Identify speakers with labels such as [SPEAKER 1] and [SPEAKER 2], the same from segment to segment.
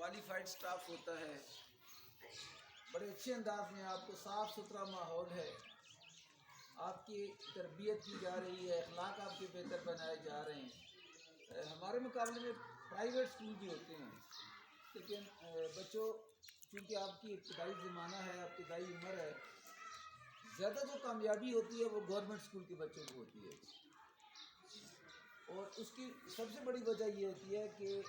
[SPEAKER 1] Qualified staff ہوتا ہے، بڑے اچھے انداز میں آپ کو صاف ستھرا ماحول ہے، آپ کی تربیت کی جا رہی ہے، اخلاق آپ کے بہتر بنائے جا رہے ہیں۔ ہمارے مقابلے میں پرائیویٹ اسکول بھی ہوتے ہیں، لیکن بچوں چونکہ آپ کی ابتدائی زمانہ ہے، ابتدائی عمر ہے، زیادہ جو کامیابی ہوتی ہے وہ گورنمنٹ اسکول کے بچوں کو ہوتی ہے، اور اس کی سب سے بڑی وجہ یہ ہوتی ہے کہ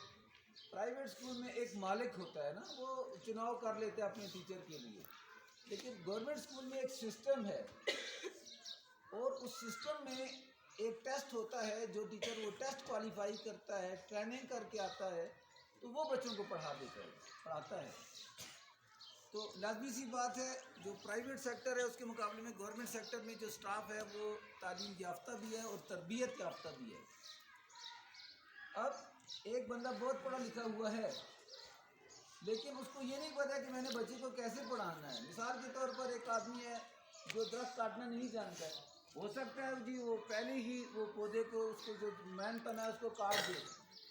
[SPEAKER 1] پرائیویٹ اسکول میں ایک مالک ہوتا ہے نا، وہ چناؤ کر لیتے ہیں اپنے ٹیچر کے لیے، لیکن گورنمنٹ اسکول میں ایک سسٹم ہے، اور اس سسٹم میں ایک ٹیسٹ ہوتا ہے، جو ٹیچر وہ ٹیسٹ کوالیفائی کرتا ہے، ٹریننگ کر کے آتا ہے، تو وہ بچوں کو پڑھاتا ہے۔ تو لازمی سی بات ہے، جو پرائیویٹ سیکٹر ہے اس کے مقابلے میں گورنمنٹ سیکٹر میں جو سٹاف ہے وہ تعلیم یافتہ بھی ہے اور تربیت یافتہ بھی ہے۔ اب ایک بندہ بہت پڑھا لکھا ہوا ہے، لیکن اس کو یہ نہیں پتا کہ میں نے بچے کو کیسے پڑھانا ہے۔ مثال کے طور پر ایک آدمی ہے جو درخت کاٹنا نہیں جانتا ہے، ہو سکتا ہے جی وہ پہلے ہی وہ پودے کو، اس کو جو مین تنا ہے اس کو کاٹ دے،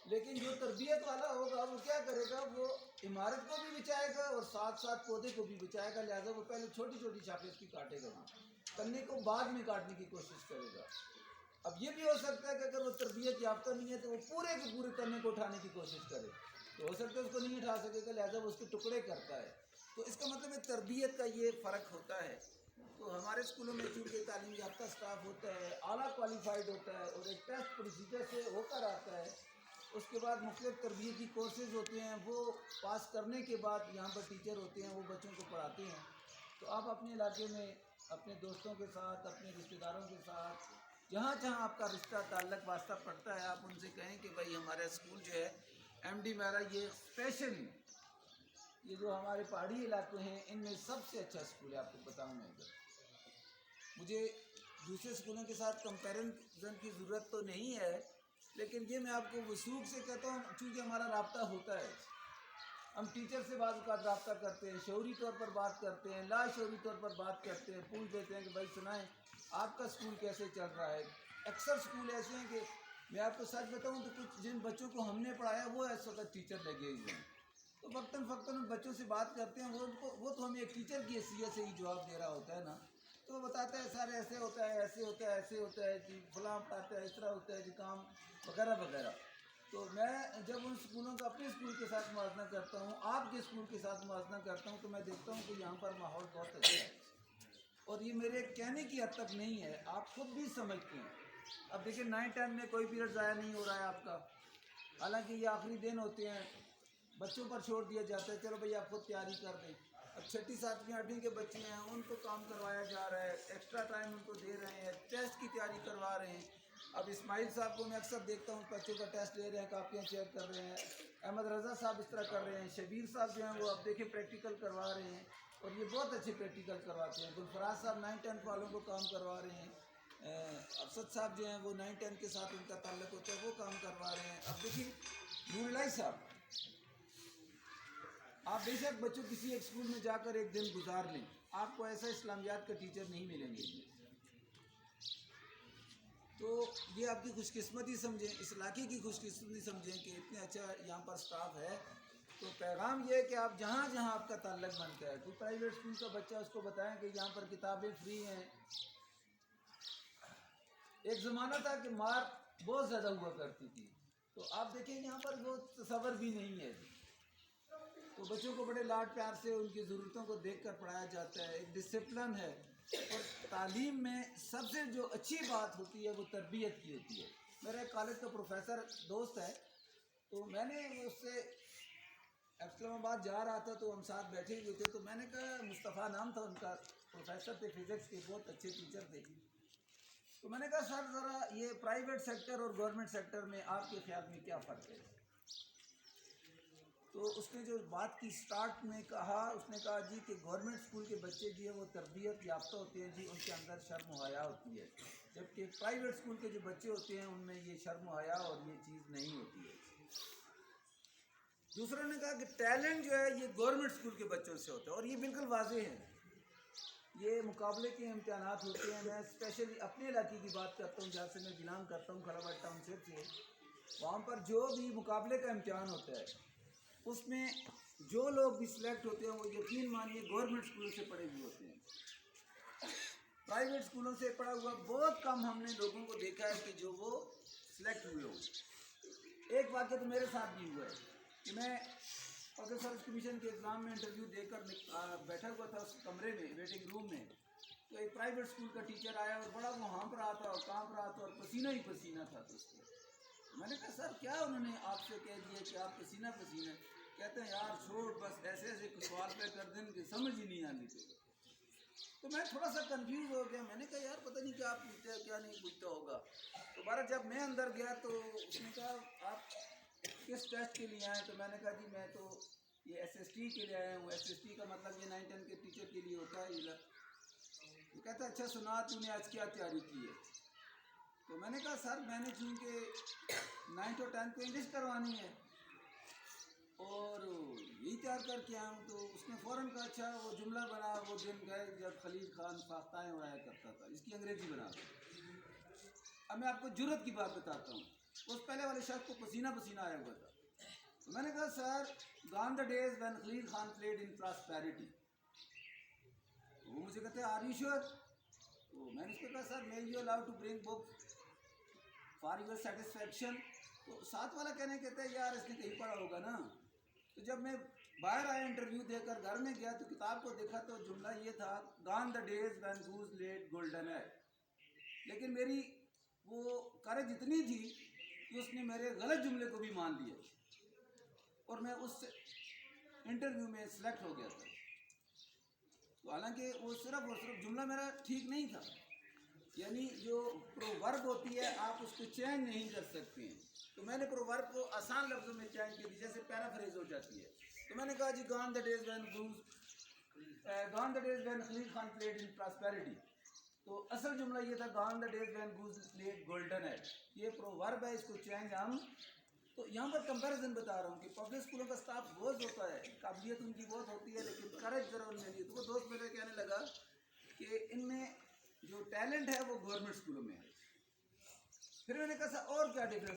[SPEAKER 1] لیکن جو تربیت والا ہوگا وہ کیا کرے گا، وہ عمارت کو بھی بچائے گا اور ساتھ ساتھ پودے کو بھی بچائے گا، لہٰذا وہ پہلے چھوٹی چھوٹی شاخیں اس کی کاٹے گا، تنے کو بعد میں کاٹنے کی کوشش کرے گا۔ اب یہ بھی ہو سکتا ہے کہ اگر وہ تربیت یافتہ نہیں ہے تو وہ پورے کے پورے تنے کو اٹھانے کی کوشش کرے، تو ہو سکتا ہے اس کو نہیں اٹھا سکے گا، لہٰذا وہ اس کے ٹکڑے کرتا ہے۔ تو اس کا مطلب ہے تربیت کا یہ فرق ہوتا ہے۔ تو ہمارے اسکولوں میں چونکہ تعلیم یافتہ سٹاف ہوتا ہے، اعلیٰ کوالیفائڈ ہوتا ہے، اور ایک ٹیسٹ پروسیجر سے ہو کر آتا ہے، اس کے بعد مختلف تربیتی کورسز ہوتے ہیں، وہ پاس کرنے کے بعد یہاں پر ٹیچر ہوتے ہیں، وہ بچوں کو پڑھاتے ہیں۔ تو آپ اپنے علاقے میں اپنے دوستوں کے ساتھ، اپنے رشتہ داروں کے ساتھ، جہاں جہاں آپ کا رشتہ تعلق واسطہ پڑتا ہے، آپ ان سے کہیں کہ بھائی ہمارا اسکول جو ہے ایم ڈی میرا یہ اسپیشلی، یہ جو ہمارے پہاڑی علاقے ہیں ان میں سب سے اچھا اسکول ہے۔ آپ کو بتاؤں میں اگر مجھے دوسرے اسکولوں کے ساتھ کمپیرزن کی ضرورت تو نہیں ہے، لیکن یہ میں آپ کو وثوق سے کہتا ہوں، چونکہ ہمارا رابطہ ہوتا ہے، ہم ٹیچر سے بعض اوقات رابطہ کرتے ہیں، شعوری طور پر بات کرتے ہیں، لا شعوری طور پر بات کرتے ہیں، پوچھ دیتے ہیں کہ بھائی سنائیں آپ کا اسکول کیسے چل رہا ہے۔ اکثر اسکول ایسے ہیں کہ میں آپ کو سچ بتاؤں تو کچھ جن بچوں کو ہم نے پڑھایا وہ اس وقت ٹیچر لگے ہوئے ہیں، تو وقتاً فوقتاً ان بچوں سے بات کرتے ہیں، وہ تو ہمیں ایک ٹیچر کی حیثیت سے ہی جواب دے رہا ہوتا ہے نا، تو وہ بتاتا ہے سر ایسے ہوتا ہے، ایسے ہوتا ہے، ایسے ہوتا ہے جی، فلاں پڑھاتا ہے، اس طرح ہوتا ہے جی کام وغیرہ وغیرہ۔ تو میں جب ان اسکولوں کا اپنے اسکول کے ساتھ موازنہ کرتا ہوں، آپ کے اسکول کے ساتھ موازنہ کرتا ہوں، تو میں دیکھتا ہوں کہ یہاں پر ماحول بہت اچھا ہے، اور یہ میرے کہنے کی حد تک نہیں ہے، آپ خود بھی سمجھتے ہیں۔ اب دیکھیں 9-10 میں کوئی پیریڈ ضائع نہیں ہو رہا ہے آپ کا، حالانکہ یہ آخری دن ہوتے ہیں، بچوں پر چھوڑ دیا جاتا ہے چلو بھئی آپ خود تیاری کر دیں۔ اب 6ٹھی 7ویں 8ویں کے بچے ہیں، ان کو کام کروایا جا رہا ہے، ایکسٹرا ٹائم ان کو دے رہے ہیں، ٹیسٹ کی تیاری کروا رہے ہیں۔ اب اسماعیل صاحب کو میں اکثر دیکھتا ہوں بچوں کا ٹیسٹ لے رہے ہیں، کاپیاں چیک کر رہے ہیں، احمد رضا صاحب اس طرح کر رہے ہیں، شبیر صاحب جو ہیں وہ اب دیکھیں پریکٹیکل کروا رہے ہیں، اور یہ بہت اچھے پریکٹیکل کرواتے ہیں۔ گلفراز صاحب 9-10 والوں کو کام کروا رہے ہیں، افسد صاحب جو ہیں وہ 9-10 کے ساتھ ان کا تعلق ہوتا ہے، وہ کام کروا رہے ہیں۔ اب دیکھیں نور الہی صاحب، آپ بے شک بچوں کسی ایک اسکول میں جا کر ایک دن گزار لیں، آپ کو ایسا اسلامیات کا ٹیچر نہیں ملیں گے، تو یہ آپ کی خوش قسمتی سمجھیں، اس علاقے کی خوش قسمتی سمجھیں کہ اتنے اچھا یہاں پر سٹاف ہے۔ تو پیغام یہ ہے کہ آپ جہاں جہاں آپ کا تعلق بنتا ہے، کوئی پرائیویٹ اسکول کا بچہ اس کو بتائیں کہ یہاں پر کتابیں فری ہیں۔ ایک زمانہ تھا کہ مار بہت زیادہ ہوا کرتی تھی، تو آپ دیکھیں یہاں پر وہ تصور بھی نہیں ہے، تو بچوں کو بڑے لاڈ پیار سے ان کی ضرورتوں کو دیکھ کر پڑھایا جاتا ہے، ایک ڈسپلن ہے، اور تعلیم میں سب سے جو اچھی بات ہوتی ہے وہ تربیت کی ہوتی ہے۔ میرا ایک کالج کا پروفیسر دوست ہے، تو میں نے اس سے اسلام آباد جا رہا تھا، تو ہم ساتھ بیٹھے ہوئے تھے، تو میں نے کہا، مصطفیٰ نام تھا ان کا، پروفیسر تھے فزکس کے، بہت اچھے ٹیچر تھے، تو میں نے کہا سر ذرا یہ پرائیویٹ سیکٹر اور گورنمنٹ سیکٹر میں آپ کے خیال میں کیا فرق ہے؟ تو اس نے جو بات کی سٹارٹ میں کہا، اس نے کہا جی کہ گورنمنٹ اسکول کے بچے جو ہیں وہ تربیت یافتہ ہوتے ہیں جی، ان کے اندر شرم و حیا ہوتی ہے، جبکہ پرائیویٹ اسکول کے جو بچے ہوتے ہیں ان میں یہ شرم و حیا اور یہ چیز نہیں ہوتی ہے۔ دوسروں نے کہا کہ ٹیلنٹ جو ہے یہ گورنمنٹ اسکول کے بچوں سے ہوتا ہے، اور یہ بالکل واضح ہے، یہ مقابلے کے امتحانات ہوتے ہیں۔ میں اسپیشلی اپنے علاقے کی بات کرتا ہوں، جہاں سے میں بلانگ کرتا ہوں، کھڑا بٹ ٹاؤن شپ سے، وہاں پر جو بھی مقابلے کا امتحان ہوتا ہے اس میں جو لوگ بھی سلیکٹ ہوتے ہیں وہ یقین مانیے گورنمنٹ اسکولوں سے پڑھے ہوئے ہوتے ہیں. پرائیویٹ اسکولوں سے پڑھا ہوا بہت کم ہم نے لوگوں کو دیکھا ہے کہ جو وہ سلیکٹ ہوئے ہوں. ایک واقعہ تو میرے ساتھ بھی ہوا ہے کہ میں پبلک سروس کمیشن کے ایگزام میں انٹرویو دے کر بیٹھا ہوا تھا اس کمرے میں ویٹنگ روم میں. تو ایک پرائیویٹ اسکول کا ٹیچر آیا اور بڑا وہ ہانپ رہا تھا اور کانپ رہا تھا اور پسینہ ہی پسینہ تھا. تو اس کو میں نے کہا سر کیا انہوں نے آپ سے کہہ دیا کہ آپ پسینہ پسینہ؟ کہتے ہیں یار چھوڑ بس ایسے ایسے سوال پہ کر دیں کہ سمجھ ہی نہیں آنی تھی. تو میں تھوڑا سا کنفیوز ہو گیا. میں نے کہا یار پتہ نہیں کیا پوچھتا ہے کیا نہیں پوچھتا ہوگا. دوبارہ جب میں اندر گیا تو اس نے کہا آپ کس ٹیسٹ کے لیے آئے؟ تو میں نے کہا جی میں تو یہ ایس ایس ٹی کے لیے آیا ہوں. ایس ایس ٹی کا مطلب یہ 9-10 کے ٹیچر کے لیے ہوتا ہے. یہ وہ کہتا ہے اچھا سنا تو نے آج کیا تیاری کی ہے؟ تو میں نے کہا سر میں نے چونکہ 9 اور 10 کو انگلش کروانی ہے اور یہی تیار کر کے آیا ہوں. تو اس نے فوراً کہا اچھا وہ جملہ بنا وہ دن گئے جب خلیل خان فاختائیں اڑایا کرتا تھا. اس کی انگریزی بنا دو. اب میں آپ کو جرت کی بات بتاتا ہوں. اس پہلے والے شخص کو پسینہ پسینہ آیا ہوا تھا. تو میں نے کہا sir gone the days when Khalil Khan played in prosperity. وہ مجھے کہتے ہیں آر یو شیور؟ تو میں نے اس کو کہا sir may you allow to bring back for your satisfaction. تو ساتھ والا کہتا ہے یار اس نے کہیں پڑھا ہوگا نا. تو جب میں باہر آیا انٹرویو دے کر گھر میں گیا تو کتاب کو دیکھا تو جملہ یہ تھا gone the days when goose laid golden ہے. لیکن میری وہ کارج اتنی تھی کہ اس نے میرے غلط جملے کو بھی مان لیا اور میں اس انٹرویو میں سلیکٹ ہو گیا تھا. تو حالانکہ وہ صرف اور صرف جملہ میرا ٹھیک نہیں تھا. یعنی جو پروورب ہوتی ہے آپ اس کو چینج نہیں کر سکتے ہیں. تو میں نے پروورب کو آسان لفظوں میں چینج کر دی جیسے پیرافریز ہو جاتی ہے. تو میں نے کہا جی gone the days when Khalil Khan played in prosperity. تو اصل جملہ یہ تھا gone the days when goose laid golden ہے. یہ پروورب ہے اس کو چینج ہم. تو یہاں پر کمپیریزن بتا رہا ہوں کہ پبلک اسکولوں کا سٹاف بہت ہوتا ہے قابلیت ان کی بہت ہوتی ہے لیکن کرج ذرا ان میں نہیں. تو وہ دوست میرے کہنے لگا کہ ان میں جو ٹیلنٹ ہے وہ گورنمنٹ اسکولوں میں ہے. پھر میں نے کہا سر اور کیا ڈفرینس